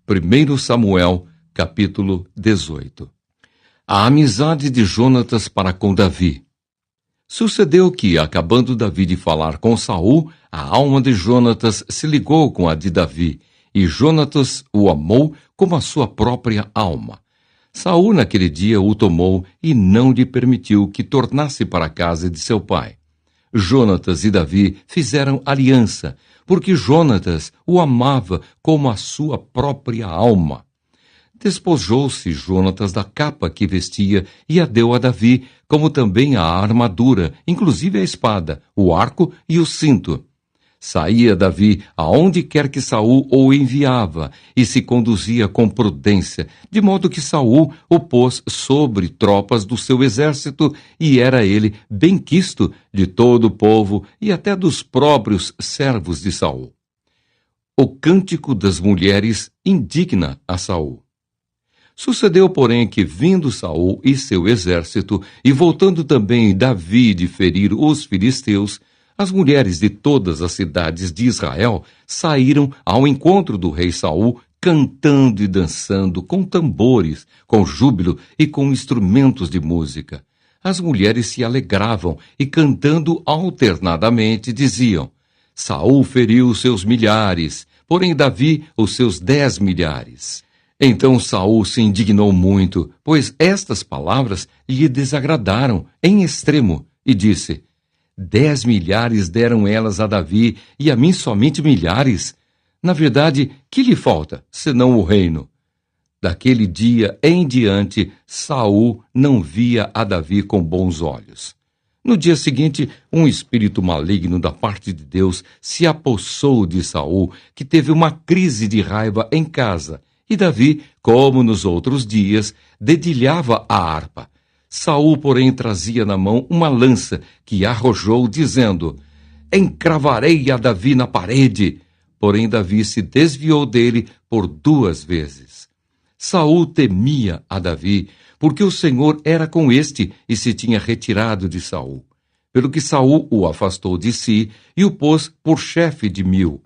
1 Samuel, capítulo 18. A amizade de Jonatas para com Davi. Sucedeu que, acabando Davi de falar com Saul, a alma de Jonatas se ligou com a de Davi, e Jonatas o amou como a sua própria alma. Saul naquele dia o tomou e não lhe permitiu que tornasse para a casa de seu pai. Jonatas e Davi fizeram aliança, porque Jonatas o amava como a sua própria alma. Despojou-se Jonatas da capa que vestia e a deu a Davi, como também a armadura, inclusive a espada, o arco e o cinto. Saía Davi aonde quer que Saul o enviava e se conduzia com prudência, de modo que Saul o pôs sobre tropas do seu exército e era ele benquisto de todo o povo e até dos próprios servos de Saul. O cântico das mulheres indigna a Saul. Sucedeu, porém, que, vindo Saul e seu exército, e voltando também Davi de ferir os filisteus, as mulheres de todas as cidades de Israel saíram ao encontro do rei Saul, cantando e dançando, com tambores, com júbilo e com instrumentos de música. As mulheres se alegravam e, cantando alternadamente, diziam: Saul feriu seus milhares, porém Davi os seus 10 milhares. Então Saul se indignou muito, pois estas palavras lhe desagradaram em extremo, e disse: 10 milhares deram elas a Davi, e a mim somente milhares? Na verdade, que lhe falta, senão o reino? Daquele dia em diante, Saul não via a Davi com bons olhos. No dia seguinte, um espírito maligno da parte de Deus se apossou de Saul, que teve uma crise de raiva em casa. E Davi, como nos outros dias, dedilhava a harpa. Saul, porém, trazia na mão uma lança que arrojou, dizendo: encravarei a Davi na parede. Porém, Davi se desviou dele por 2 vezes. Saul temia a Davi, porque o Senhor era com este e se tinha retirado de Saul. Pelo que Saul o afastou de si e o pôs por chefe de 1000.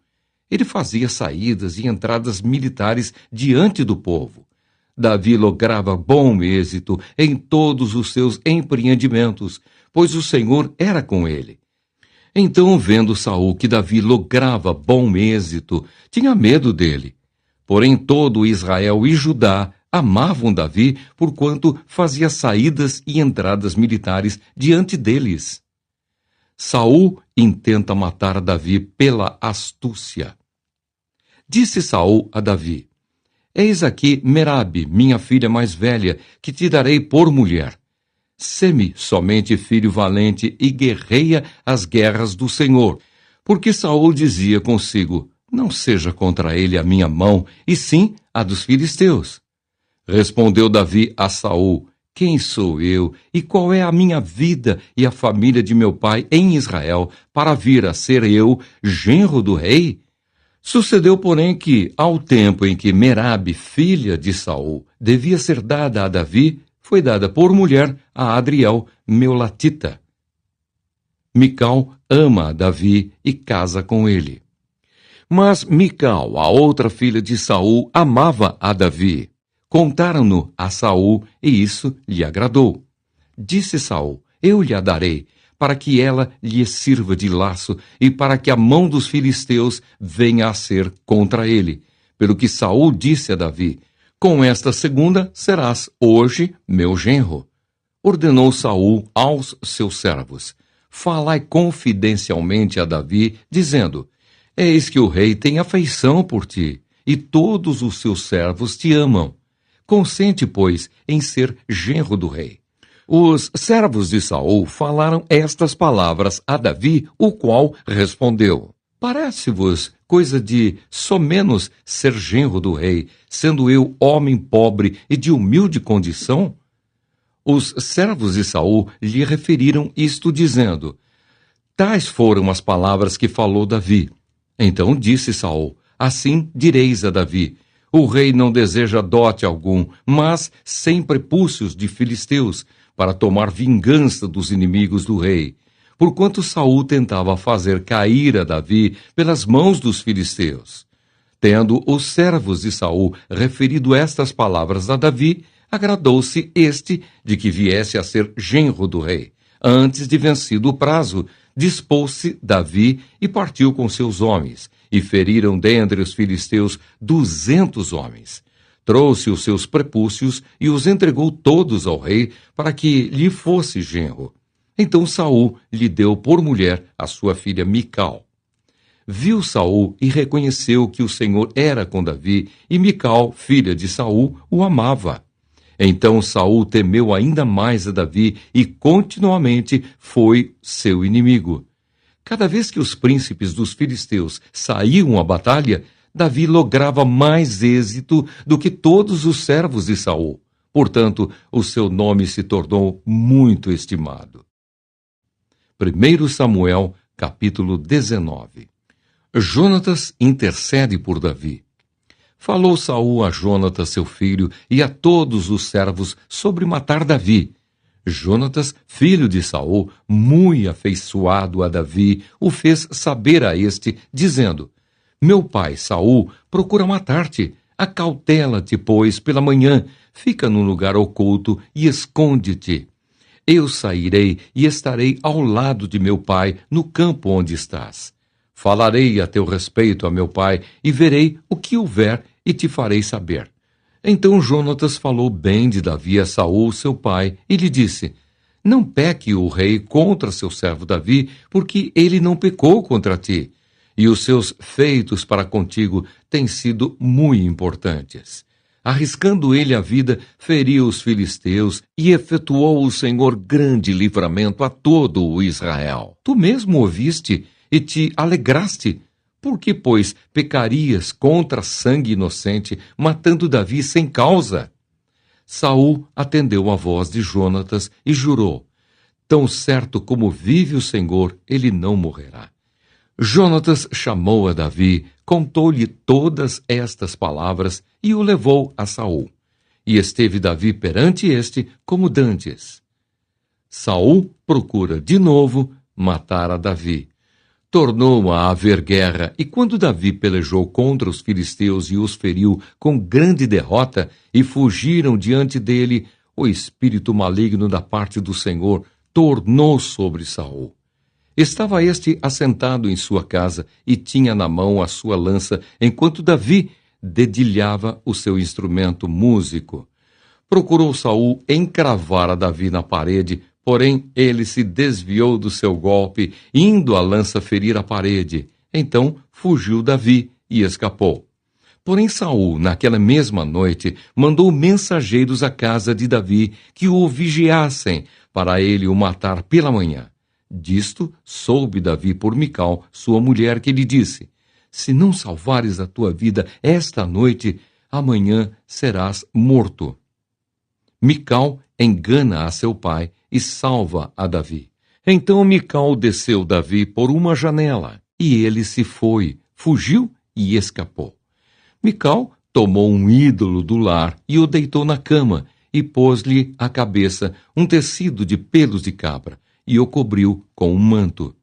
Ele fazia saídas e entradas militares diante do povo. Davi lograva bom êxito em todos os seus empreendimentos, pois o Senhor era com ele. Então, vendo Saul que Davi lograva bom êxito, tinha medo dele. Porém, todo Israel e Judá amavam Davi, porquanto fazia saídas e entradas militares diante deles. Saul intenta matar Davi pela astúcia. Disse Saul a Davi: eis aqui Merabe, minha filha mais velha, que te darei por mulher. Sê-me somente filho valente e guerreia as guerras do Senhor. Porque Saul dizia consigo: não seja contra ele a minha mão, e sim a dos filisteus. Respondeu Davi a Saul: quem sou eu, e qual é a minha vida e a família de meu pai em Israel, para vir a ser eu genro do rei? Sucedeu, porém, que, ao tempo em que Merabe, filha de Saul, devia ser dada a Davi, foi dada por mulher a Adriel, Meulatita. Mical ama a Davi e casa com ele. Mas Mical, a outra filha de Saul, amava a Davi. Contaram-no a Saul, e isso lhe agradou. Disse Saul: eu lhe a darei, para que ela lhe sirva de laço e para que a mão dos filisteus venha a ser contra ele. Pelo que Saul disse a Davi: com esta segunda serás hoje meu genro. Ordenou Saul aos seus servos: falai confidencialmente a Davi, dizendo: eis que o rei tem afeição por ti, e todos os seus servos te amam. Consente, pois, em ser genro do rei. Os servos de Saul falaram estas palavras a Davi, o qual respondeu: parece-vos coisa de somenos ser genro do rei, sendo eu homem pobre e de humilde condição? Os servos de Saul lhe referiram isto, dizendo: tais foram as palavras que falou Davi. Então disse Saul: assim direis a Davi: o rei não deseja dote algum, mas sem prepúcios de filisteus, para tomar vingança dos inimigos do rei, porquanto Saul tentava fazer cair a Davi pelas mãos dos filisteus. Tendo os servos de Saul referido estas palavras a Davi, agradou-se este de que viesse a ser genro do rei. Antes de vencido o prazo, dispôs-se Davi e partiu com seus homens, e feriram dentre os filisteus 200 homens. Trouxe os seus prepúcios e os entregou todos ao rei para que lhe fosse genro. Então Saul lhe deu por mulher a sua filha Mical. Viu Saul e reconheceu que o Senhor era com Davi, e Mical, filha de Saul, o amava. Então Saul temeu ainda mais a Davi e continuamente foi seu inimigo. Cada vez que os príncipes dos filisteus saíam à batalha, Davi lograva mais êxito do que todos os servos de Saul. Portanto, o seu nome se tornou muito estimado. 1 Samuel, capítulo 19. Jonatas intercede por Davi. Falou Saul a Jonatas, seu filho, e a todos os servos sobre matar Davi. Jonatas, filho de Saul, muito afeiçoado a Davi, o fez saber a este, dizendo: Meu pai Saul procura matar-te. Acautela-te, pois, pela manhã, fica num lugar oculto e esconde-te. Eu sairei e estarei ao lado de meu pai, no campo onde estás. Falarei a teu respeito a meu pai, e verei o que houver, e te farei saber. Então Jonatas falou bem de Davi a Saul, seu pai, e lhe disse: Não peque o rei contra seu servo Davi, porque ele não pecou contra ti, e os seus feitos para contigo têm sido muito importantes. Arriscando ele a vida, feriu os filisteus, e efetuou o Senhor grande livramento a todo o Israel. Tu mesmo ouviste e te alegraste. Por que, pois, pecarias contra sangue inocente, matando Davi sem causa? Saul atendeu a voz de Jonatas e jurou: Tão certo como vive o Senhor, ele não morrerá. Jonatas chamou a Davi, contou-lhe todas estas palavras e o levou a Saul. E esteve Davi perante este como dantes. Saul procura de novo matar a Davi. Tornou a haver guerra, e quando Davi pelejou contra os filisteus e os feriu com grande derrota, e fugiram diante dele, o espírito maligno da parte do Senhor tornou sobre Saul. Estava este assentado em sua casa e tinha na mão a sua lança, enquanto Davi dedilhava o seu instrumento músico. Procurou Saul encravar a Davi na parede, porém ele se desviou do seu golpe, indo a lança ferir a parede. Então fugiu Davi e escapou. Porém Saul, naquela mesma noite, mandou mensageiros à casa de Davi que o vigiassem, para ele o matar pela manhã. Disto soube Davi por Mical, sua mulher, que lhe disse: Se não salvares a tua vida esta noite, amanhã serás morto. Mical engana a seu pai e salva a Davi. Então Mical desceu Davi por uma janela, e ele se foi, fugiu e escapou. Mical tomou um ídolo do lar e o deitou na cama, e pôs-lhe à cabeça um tecido de pelos de cabra, e o cobriu com um manto.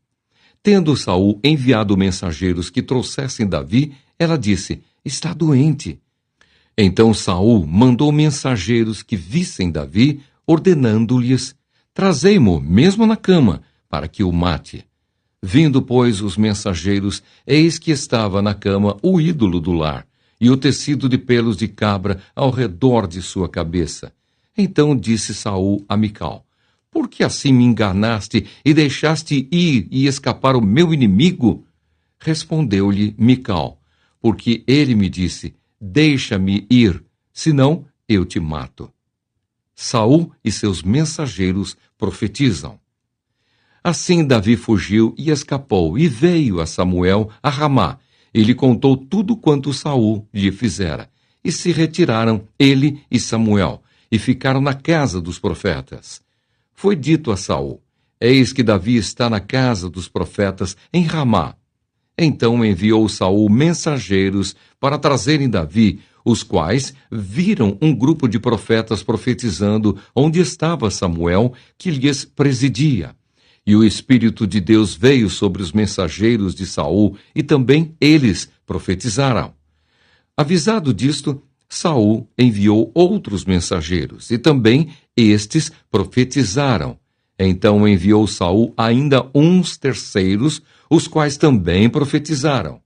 Tendo Saul enviado mensageiros que trouxessem Davi, ela disse: Está doente. Então Saul mandou mensageiros que vissem Davi, ordenando-lhes: Trazei-mo mesmo na cama, para que o mate. Vindo, pois, os mensageiros, eis que estava na cama o ídolo do lar, e o tecido de pelos de cabra ao redor de sua cabeça. Então disse Saul a Mical: Por que assim me enganaste e deixaste ir e escapar o meu inimigo? Respondeu-lhe Mical: Porque ele me disse: Deixa-me ir, senão eu te mato. Saul e seus mensageiros profetizam. Assim Davi fugiu e escapou, e veio a Samuel a Ramá. E lhe contou tudo quanto Saul lhe fizera. E se retiraram ele e Samuel, e ficaram na casa dos profetas. Foi dito a Saul: Eis que Davi está na casa dos profetas em Ramá. Então enviou Saul mensageiros para trazerem Davi, os quais viram um grupo de profetas profetizando onde estava Samuel, que lhes presidia. E o Espírito de Deus veio sobre os mensageiros de Saul, e também eles profetizaram. Avisado disto, Saul enviou outros mensageiros, e também estes profetizaram. Então enviou Saul ainda uns terceiros, os quais também profetizaram.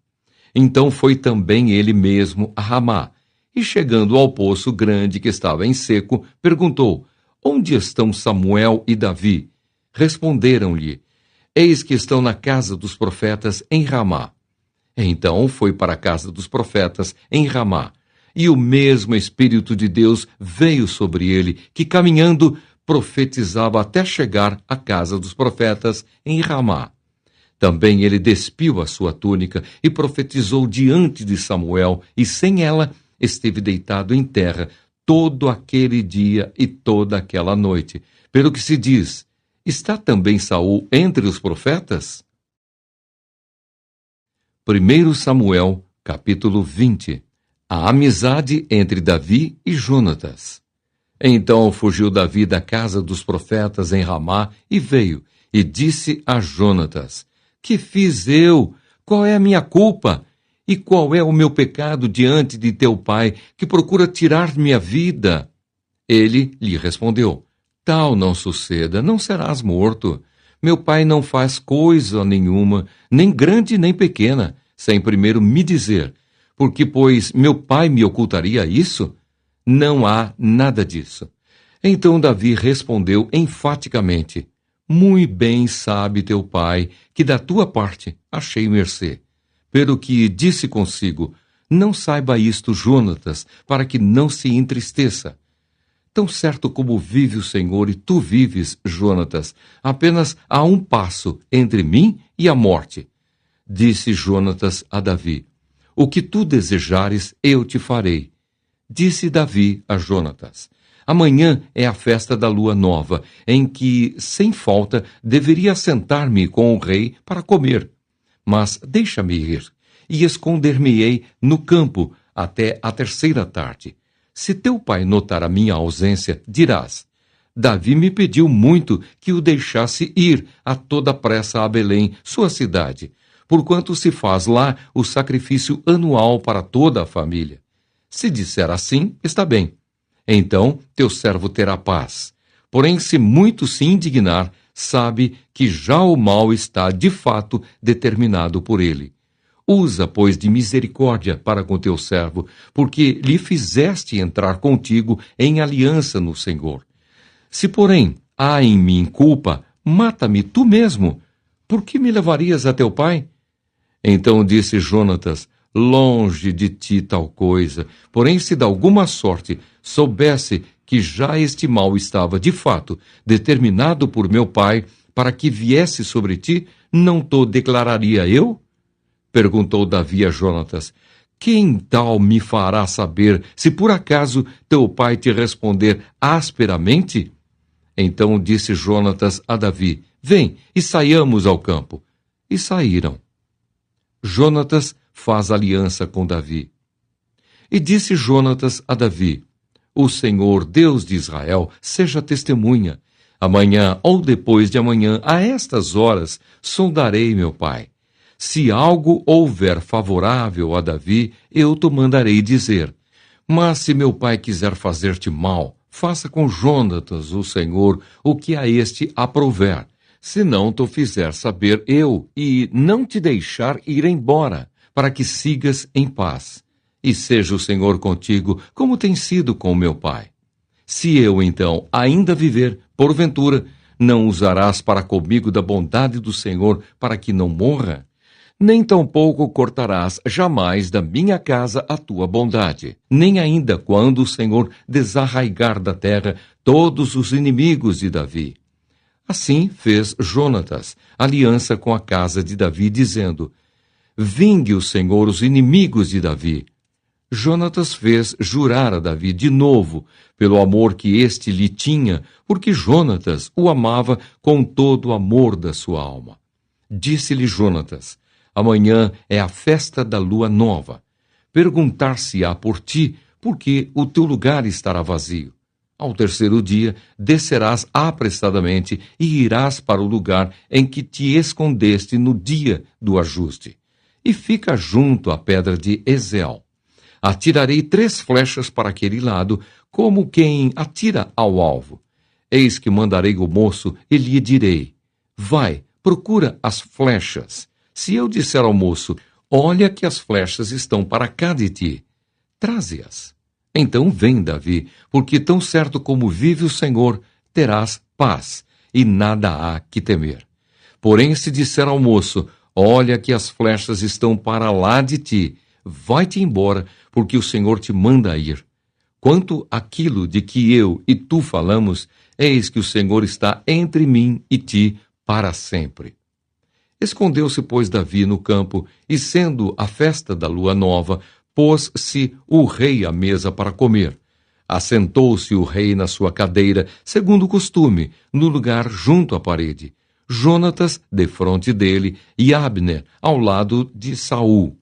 Então foi também ele mesmo a Ramá, e chegando ao poço grande que estava em seco, perguntou: Onde estão Samuel e Davi? Responderam-lhe: Eis que estão na casa dos profetas em Ramá. Então foi para a casa dos profetas em Ramá, e o mesmo Espírito de Deus veio sobre ele, que caminhando profetizava até chegar à casa dos profetas em Ramá. Também ele despiu a sua túnica e profetizou diante de Samuel, e sem ela esteve deitado em terra todo aquele dia e toda aquela noite. Pelo que se diz: Está também Saul entre os profetas? 1 Samuel, capítulo 20. A amizade entre Davi e Jonatas. Então fugiu Davi da casa dos profetas em Ramá e veio, e disse a Jonatas: Que fiz eu? Qual é a minha culpa? E qual é o meu pecado diante de teu pai, que procura tirar minha vida? Ele lhe respondeu: Tal não suceda, não serás morto. Meu pai não faz coisa nenhuma, nem grande nem pequena, sem primeiro me dizer. Porque, pois, meu pai me ocultaria isso? Não há nada disso. Então Davi respondeu enfaticamente: Muito bem sabe teu pai que da tua parte achei mercê. Pelo que disse consigo: Não saiba isto Jonatas, para que não se entristeça. Tão certo como vive o Senhor e tu vives, Jonatas, apenas há um passo entre mim e a morte. Disse Jonatas a Davi: O que tu desejares, eu te farei. Disse Davi a Jonatas: Amanhã é a festa da lua nova, em que, sem falta, deveria sentar-me com o rei para comer. Mas deixa-me ir, e esconder-me-ei no campo até a terceira tarde. Se teu pai notar a minha ausência, dirás: Davi me pediu muito que o deixasse ir a toda pressa a Belém, sua cidade, porquanto se faz lá o sacrifício anual para toda a família. Se disser assim, está bem. Então teu servo terá paz. Porém, se muito se indignar, sabe que já o mal está de fato determinado por ele. Usa, pois, de misericórdia para com teu servo, porque lhe fizeste entrar contigo em aliança no Senhor. Se, porém, há em mim culpa, mata-me tu mesmo. Por que me levarias a teu pai? Então disse Jonatas: Longe de ti tal coisa, porém se de alguma sorte soubesse que já este mal estava de fato determinado por meu pai para que viesse sobre ti, não te declararia eu? Perguntou Davi a Jonatas: Quem tal me fará saber se por acaso teu pai te responder asperamente? Então disse Jonatas a Davi: Vem e saiamos ao campo. E saíram. Jonatas faz aliança com Davi. E disse Jonatas a Davi: O Senhor, Deus de Israel, seja testemunha. Amanhã ou depois de amanhã, a estas horas, sondarei meu pai. Se algo houver favorável a Davi, eu te mandarei dizer. Mas se meu pai quiser fazer-te mal, faça com Jonatas, o Senhor, o que a este aprouver. Se não te fizer saber eu, e não te deixar ir embora, para que sigas em paz. E seja o Senhor contigo, como tem sido com meu pai. Se eu, então, ainda viver, porventura, não usarás para comigo da bondade do Senhor, para que não morra? Nem tampouco cortarás jamais da minha casa a tua bondade, nem ainda quando o Senhor desarraigar da terra todos os inimigos de Davi. Assim fez Jonatas aliança com a casa de Davi, dizendo: Vingue o Senhor os inimigos de Davi. Jonatas fez jurar a Davi de novo, pelo amor que este lhe tinha, porque Jonatas o amava com todo o amor da sua alma. Disse-lhe Jonatas: Amanhã é a festa da lua nova. Perguntar-se-á por ti, porque o teu lugar estará vazio. Ao terceiro dia, descerás apressadamente e irás para o lugar em que te escondeste no dia do ajuste. E fica junto à pedra de Ezel. atirarei 3 flechas para aquele lado, como quem atira ao alvo. Eis que mandarei o moço e lhe direi: vai, procura as flechas. Se eu disser ao moço: olha que as flechas estão para cá de ti, traze-as. Então vem, Davi, porque tão certo como vive o Senhor, terás paz, e nada há que temer. Porém, se disser ao moço: olha que as flechas estão para lá de ti, vai-te embora, porque o Senhor te manda ir. Quanto àquilo de que eu e tu falamos, eis que o Senhor está entre mim e ti para sempre. Escondeu-se, pois, Davi no campo, e sendo a festa da lua nova, pôs-se o rei à mesa para comer. Assentou-se o rei na sua cadeira, segundo o costume, no lugar junto à parede. Jonatas defronte dele e Abner ao lado de Saul.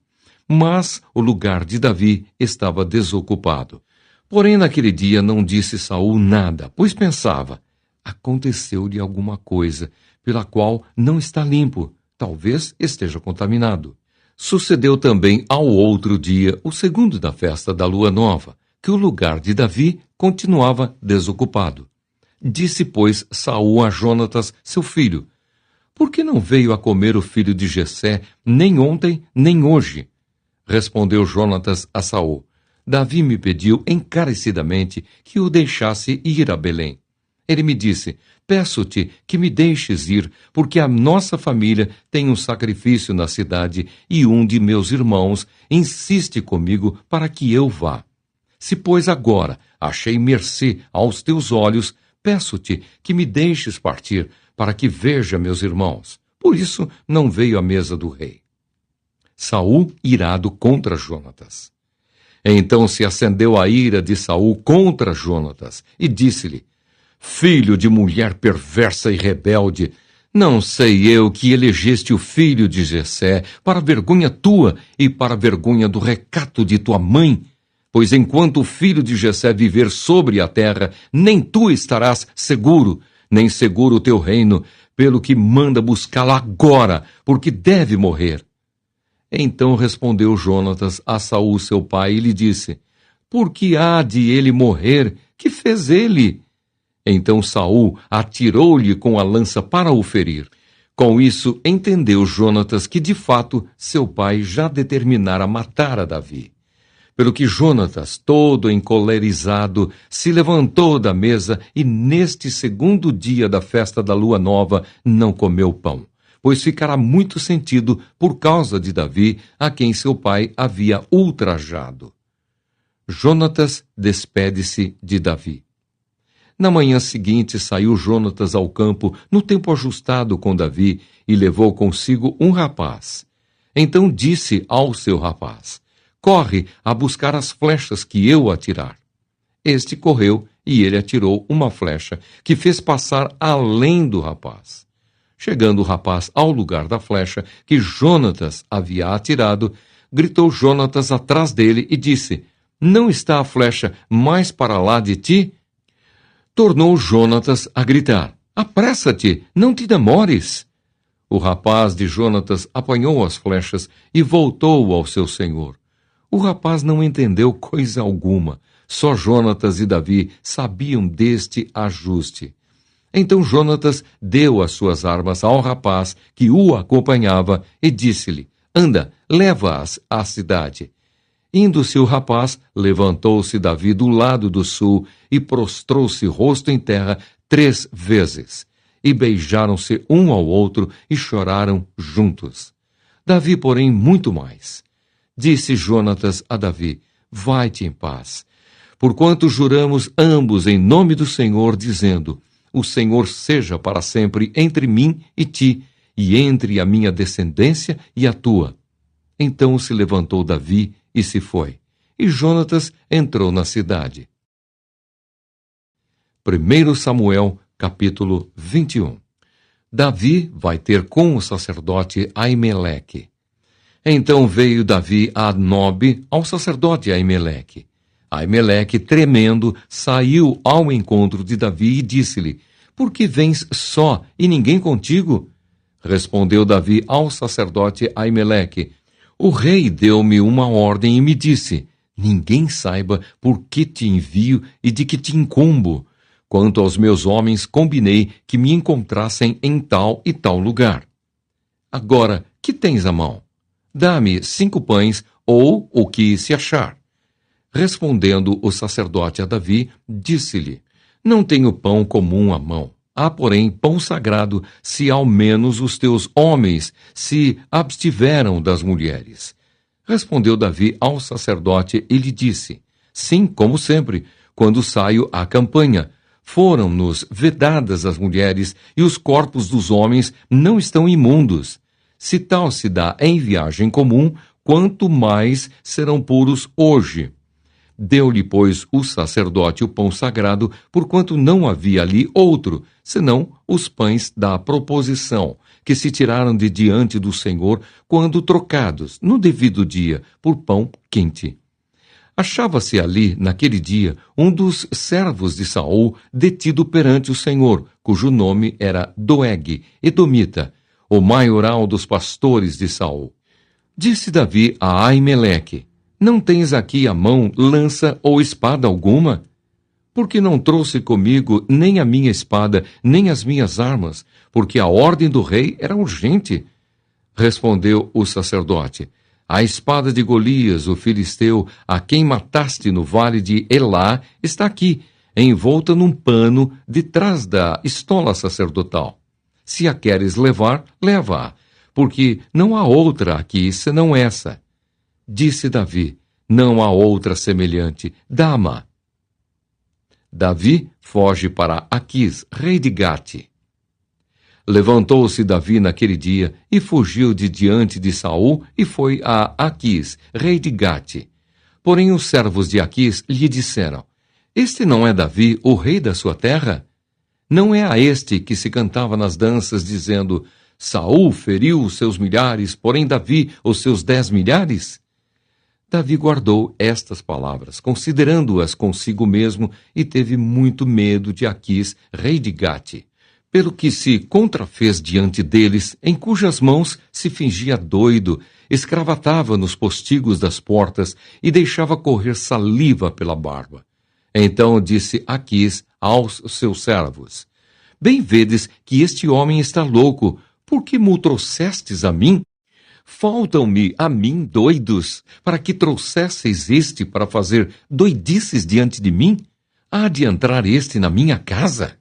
Mas o lugar de Davi estava desocupado. Porém, naquele dia não disse Saul nada, pois pensava: aconteceu-lhe alguma coisa, pela qual não está limpo, talvez esteja contaminado. Sucedeu também ao outro dia, o segundo da festa da lua nova, que o lugar de Davi continuava desocupado. Disse, pois, Saul a Jonatas, seu filho: por que não veio a comer o filho de Jessé, nem ontem, nem hoje? Respondeu Jonatas a Saul: Davi me pediu encarecidamente que o deixasse ir a Belém. Ele me disse: peço-te que me deixes ir, porque a nossa família tem um sacrifício na cidade e um de meus irmãos insiste comigo para que eu vá. Se, pois, agora achei mercê aos teus olhos, peço-te que me deixes partir, para que veja meus irmãos. Por isso não veio à mesa do rei. Saul irado contra Jonatas. Então se acendeu a ira de Saul contra Jonatas, e disse-lhe: filho de mulher perversa e rebelde, não sei eu que elegeste o filho de Jessé para vergonha tua e para vergonha do recato de tua mãe? Pois enquanto o filho de Jessé viver sobre a terra, nem tu estarás seguro, nem seguro o teu reino, pelo que manda buscá-lo agora, porque deve morrer. Então respondeu Jonatas a Saul seu pai e lhe disse: por que há de ele morrer? Que fez ele? Então Saul atirou-lhe com a lança para o ferir. Com isso entendeu Jonatas que de fato seu pai já determinara matar a Davi. Pelo que Jonatas, todo encolerizado, se levantou da mesa e neste segundo dia da festa da lua nova não comeu pão, pois ficara muito sentido por causa de Davi, a quem seu pai havia ultrajado. Jonatas despede-se de Davi. Na manhã seguinte saiu Jonatas ao campo, no tempo ajustado com Davi, e levou consigo um rapaz. Então disse ao seu rapaz: corre a buscar as flechas que eu atirar. Este correu, e ele atirou uma flecha, que fez passar além do rapaz. Chegando o rapaz ao lugar da flecha que Jonatas havia atirado, gritou Jonatas atrás dele e disse: não está a flecha mais para lá de ti? Tornou Jonatas a gritar: apressa-te, não te demores. O rapaz de Jonatas apanhou as flechas e voltou ao seu senhor. O rapaz não entendeu coisa alguma, só Jonatas e Davi sabiam deste ajuste. Então Jonatas deu as suas armas ao rapaz que o acompanhava e disse-lhe: anda, leva-as à cidade. Indo-se o rapaz, levantou-se Davi do lado do sul e prostrou-se rosto em terra 3 vezes. E beijaram-se um ao outro e choraram juntos. Davi, porém, muito mais. Disse Jonatas a Davi: vai-te em paz. Porquanto juramos ambos em nome do Senhor, dizendo: o Senhor seja para sempre entre mim e ti, e entre a minha descendência e a tua. Então se levantou Davi e se foi, e Jonatas entrou na cidade. 1 Samuel, capítulo 21. Davi vai ter com o sacerdote Aimeleque. Então veio Davi a Nobe, ao sacerdote Aimeleque. Aimeleque, tremendo, saiu ao encontro de Davi e disse-lhe: por que vens só e ninguém contigo? Respondeu Davi ao sacerdote Aimeleque: o rei deu-me uma ordem e me disse: ninguém saiba por que te envio e de que te incumbo. Quanto aos meus homens, combinei que me encontrassem em tal e tal lugar. Agora, que tens à mão? Dá-me 5 pães ou o que se achar. Respondendo o sacerdote a Davi, disse-lhe: Não tenho pão comum à mão. Há, porém, pão sagrado, se ao menos os teus homens se abstiveram das mulheres. Respondeu Davi ao sacerdote e lhe disse: Sim, como sempre, quando saio à campanha. Foram-nos vedadas as mulheres e os corpos dos homens não estão imundos. Se tal se dá em viagem comum, quanto mais serão puros hoje. Deu-lhe, pois, o sacerdote o pão sagrado, porquanto não havia ali outro, senão os pães da proposição, que se tiraram de diante do Senhor, quando trocados, no devido dia, por pão quente. Achava-se ali, naquele dia, um dos servos de Saul, detido perante o Senhor, cujo nome era Doeg, edomita, o maioral dos pastores de Saul. Disse Davi a Aimeleque: Não tens aqui à mão lança ou espada alguma? Porque não trouxe comigo nem a minha espada, nem as minhas armas, porque a ordem do rei era urgente. Respondeu o sacerdote: A espada de Golias, o filisteu, a quem mataste no vale de Elá, está aqui, envolta num pano detrás da estola sacerdotal. Se a queres levar, leva-a, porque não há outra aqui senão essa. Disse Davi: Não há outra semelhante, dá-ma. Davi foge para Aquis, rei de Gate. Levantou-se Davi naquele dia e fugiu de diante de Saul e foi a Aquis, rei de Gate. Porém os servos de Aquis lhe disseram: Este não é Davi, o rei da sua terra? Não é a este que se cantava nas danças, dizendo: Saul feriu os seus milhares, porém Davi os seus 10 milhares? Davi guardou estas palavras, considerando-as consigo mesmo, e teve muito medo de Aquis, rei de Gate, pelo que se contrafez diante deles, em cujas mãos se fingia doido, escravatava nos postigos das portas e deixava correr saliva pela barba. Então disse Aquis aos seus servos: Bem vedes que este homem está louco, por que mo trouxestes a mim? Faltam-me a mim doidos, para que trouxesseis este para fazer doidices diante de mim? Há de entrar este na minha casa?